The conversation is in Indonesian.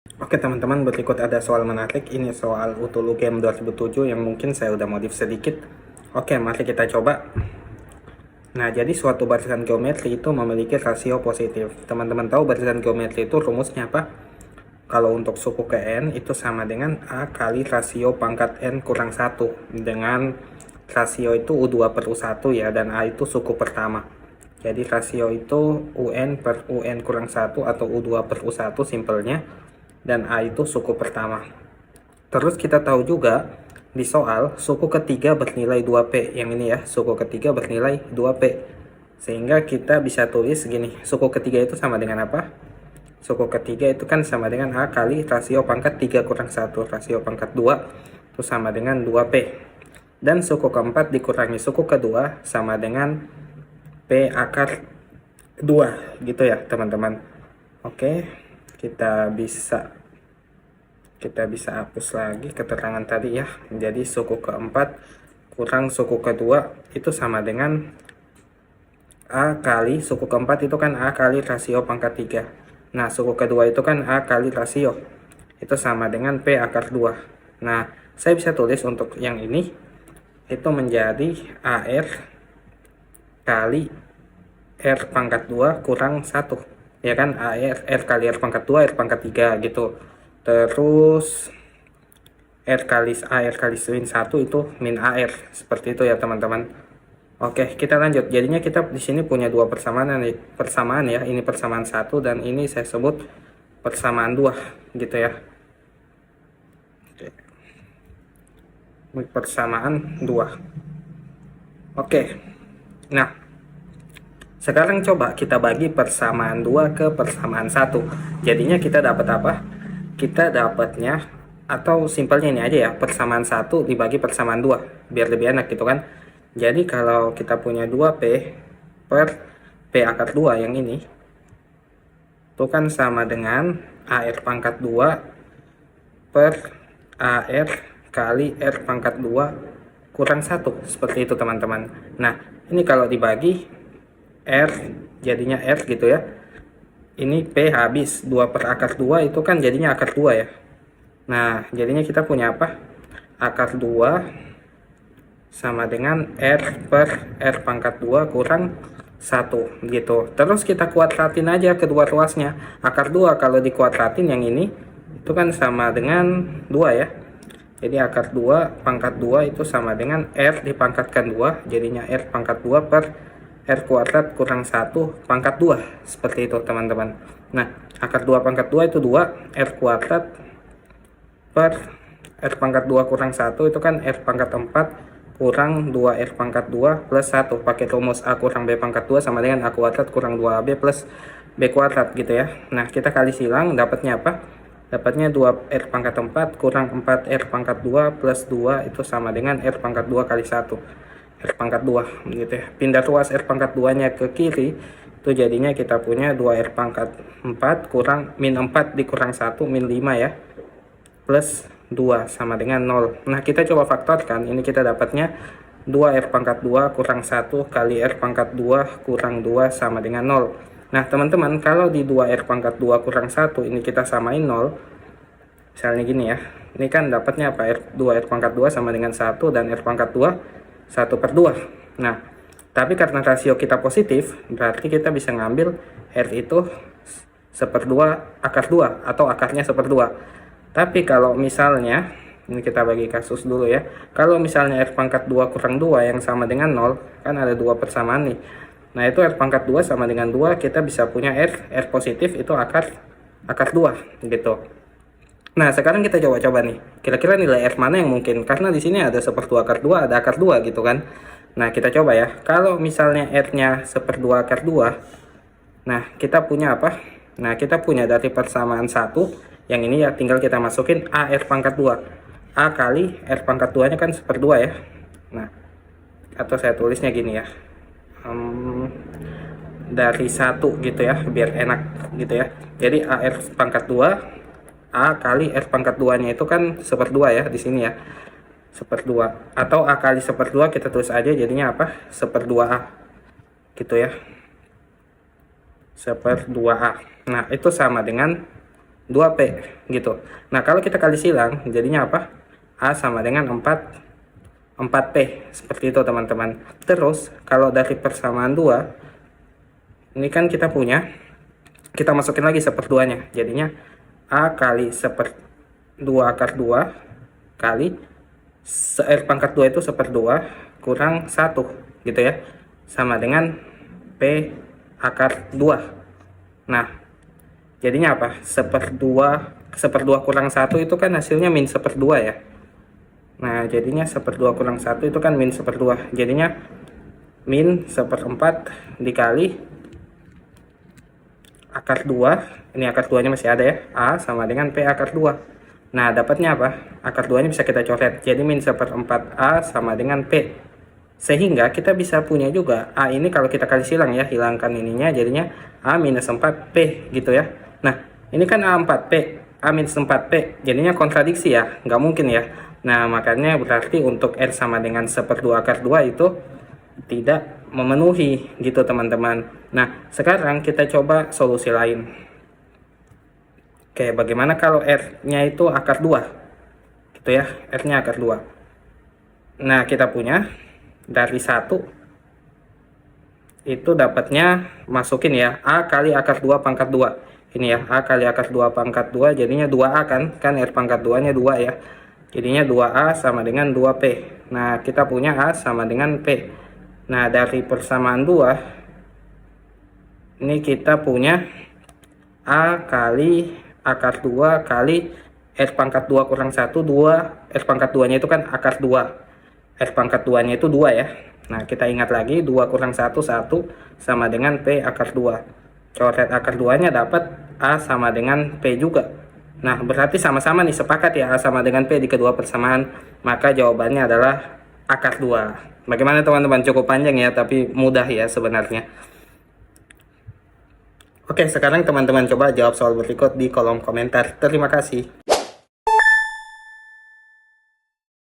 Oke teman-teman, berikut ada soal menarik. Ini soal Utulu Game 2007 yang mungkin saya udah modif sedikit. Oke, mari kita coba. Nah, jadi suatu barisan geometri itu memiliki rasio positif. Teman-teman tahu barisan geometri itu rumusnya apa? Kalau untuk suku ke N itu sama dengan A kali rasio pangkat N kurang 1. Dengan rasio itu U2/U1 ya, dan A itu suku pertama. Jadi rasio itu UN per UN kurang 1 atau U2/U1 simpelnya. Dan A itu suku pertama. Terus kita tahu juga di soal suku ketiga bernilai 2P. Yang ini ya, suku ketiga bernilai 2P. Sehingga kita bisa tulis gini, suku ketiga itu sama dengan apa? Suku ketiga itu kan sama dengan A kali rasio pangkat 3 kurang 1. Rasio pangkat 2 itu sama dengan 2P. Dan suku keempat dikurangi suku kedua sama dengan P akar 2. Gitu ya teman-teman. Oke, kita bisa hapus lagi keterangan tadi ya. Jadi suku keempat kurang suku kedua itu sama dengan A kali suku keempat itu kan A kali rasio pangkat 3. Nah, suku kedua itu kan A kali rasio. Itu sama dengan P akar 2. Nah, saya bisa tulis untuk yang ini itu menjadi AR kali R pangkat 2 kurang 1. Ya kan, R kali R pangkat 2, R pangkat 3 gitu. Terus R kali sin 1 itu min AR. Seperti itu ya teman-teman. Oke, kita lanjut. Jadinya kita di sini punya dua persamaan ya. Ini persamaan 1 dan ini saya sebut persamaan 2 gitu ya. Oke. Persamaan 2. Oke. Nah, sekarang coba kita bagi persamaan 2 ke persamaan 1. Jadinya kita dapat apa? Kita dapatnya, atau simpelnya ini aja ya, persamaan 1 dibagi persamaan 2. Biar lebih enak gitu kan. Jadi kalau kita punya 2P per P akar 2 yang ini, itu kan sama dengan AR pangkat 2 per AR kali R pangkat 2 kurang 1. Seperti itu teman-teman. Nah, ini kalau dibagi R jadinya R gitu ya. Ini P habis 2 per akar 2 itu kan jadinya akar 2 ya. Nah, jadinya kita punya apa? Akar 2 sama dengan R per R pangkat 2 kurang 1 gitu. Terus kita kuadratin aja kedua ruasnya. Akar 2 kalau dikuadratin yang ini itu kan sama dengan 2 ya. Jadi akar 2 pangkat 2 itu sama dengan R dipangkatkan 2. Jadinya R pangkat 2 per R kuadrat kurang 1 pangkat 2. Seperti itu teman-teman. Nah, akar 2 pangkat 2 itu 2. R kuadrat per R pangkat 2 kurang 1 itu kan R pangkat 4 kurang 2R pangkat 2 plus 1. Pakai rumus A kurang B pangkat 2 sama dengan A kuadrat kurang 2AB plus B kuadrat gitu ya. Nah, kita kali silang dapatnya apa? Dapatnya 2R pangkat 4 kurang 4R pangkat 2 plus 2 itu sama dengan R pangkat 2 kali 1. R pangkat 2 gitu ya. Pindah ruas R pangkat 2 nya ke kiri, itu jadinya kita punya 2R pangkat 4 kurang min 4 dikurang 1 min 5 ya, plus 2 sama dengan 0. Nah, kita coba faktorkan. Ini kita dapatnya 2R pangkat 2 kurang 1 kali R pangkat 2 kurang 2 sama dengan 0. Nah, teman-teman, kalau di 2R pangkat 2 kurang 1 ini kita samain 0. Misalnya gini ya. Ini kan dapatnya apa? 2R pangkat 2 sama dengan 1 dan R pangkat 2 1 per 2. Nah, tapi karena rasio kita positif, berarti kita bisa ngambil R itu 1/2 akar 2 atau akarnya 1/2. Tapi kalau misalnya, ini kita bagi kasus dulu ya. Kalau misalnya R pangkat 2 kurang 2 yang sama dengan 0, kan ada dua persamaan nih. Nah, itu R pangkat 2 sama dengan 2, kita bisa punya R positif itu akar 2 gitu. Nah, sekarang kita coba-coba nih. Kira-kira nilai R mana yang mungkin? Karena di sini ada 1/2 akar 2, ada akar 2 gitu kan. Nah, kita coba ya. Kalau misalnya R-nya 1/2 akar 2, nah, kita punya apa? Nah, kita punya dari persamaan 1, yang ini ya tinggal kita masukin AR pangkat 2. A kali R pangkat 2 nya kan 1/2 ya. Nah, atau saya tulisnya gini ya. Dari 1 gitu ya, biar enak gitu ya. Jadi AR pangkat 2 A kali R pangkat 2 nya itu kan 1/2 ya di sini ya. 1/2 atau A kali 1/2 kita tulis aja jadinya apa? 1/2A gitu ya. 1/2A. Nah, itu sama dengan 2P gitu. Nah, kalau kita kali silang jadinya apa? A sama dengan 4P. Seperti itu teman-teman. Terus kalau dari persamaan 2, ini kan kita punya, kita masukin lagi seperduanya. Jadinya A kali 2 akar 2 kali R pangkat 2 itu 1/2 kurang 1 gitu ya. Sama dengan P akar 2. Nah, jadinya apa? 1/2 kurang 1 itu kan hasilnya min 1/2 ya. Nah, jadinya 1/2 kurang 1 itu kan min 1/2. Jadinya min 1/4 dikali akar 2. Ini akar 2-nya masih ada ya. A sama dengan P akar 2. Nah, dapatnya apa? Akar 2-nya bisa kita coret. Jadi min 1/4 A sama dengan P. Sehingga kita bisa punya juga A ini kalau kita kali silang ya, hilangkan ininya, jadinya A minus 4P gitu ya. Nah, ini kan A 4P, A minus 4P, jadinya kontradiksi ya, nggak mungkin ya. Nah, makanya berarti untuk R sama dengan 1/2 akar 2 itu tidak memenuhi gitu teman-teman. Nah, sekarang kita coba solusi lain. Oke, bagaimana kalau R-nya itu akar 2? Gitu ya, R-nya akar 2. Nah, kita punya dari 1 itu dapatnya, masukin ya, A kali akar 2 pangkat 2. Ini ya, A kali akar 2 pangkat 2 jadinya 2A kan R pangkat 2-nya 2 ya. Jadinya 2A sama dengan 2P. Nah, kita punya A sama dengan P. Nah, dari persamaan 2, ini kita punya A kali akar 2 kali R pangkat 2 kurang 1, 2. R pangkat 2-nya itu kan akar 2. R pangkat 2-nya itu 2 ya. Nah, kita ingat lagi, 2 kurang 1, 1 sama dengan P akar 2. Coret akar 2-nya dapat A sama dengan P juga. Nah, berarti sama-sama nih, sepakat ya A sama dengan P di kedua persamaan. Maka jawabannya adalah akar 2. Bagaimana teman-teman? Cukup panjang ya, tapi mudah ya sebenarnya. Oke, sekarang teman-teman coba jawab soal berikut di kolom komentar. Terima kasih.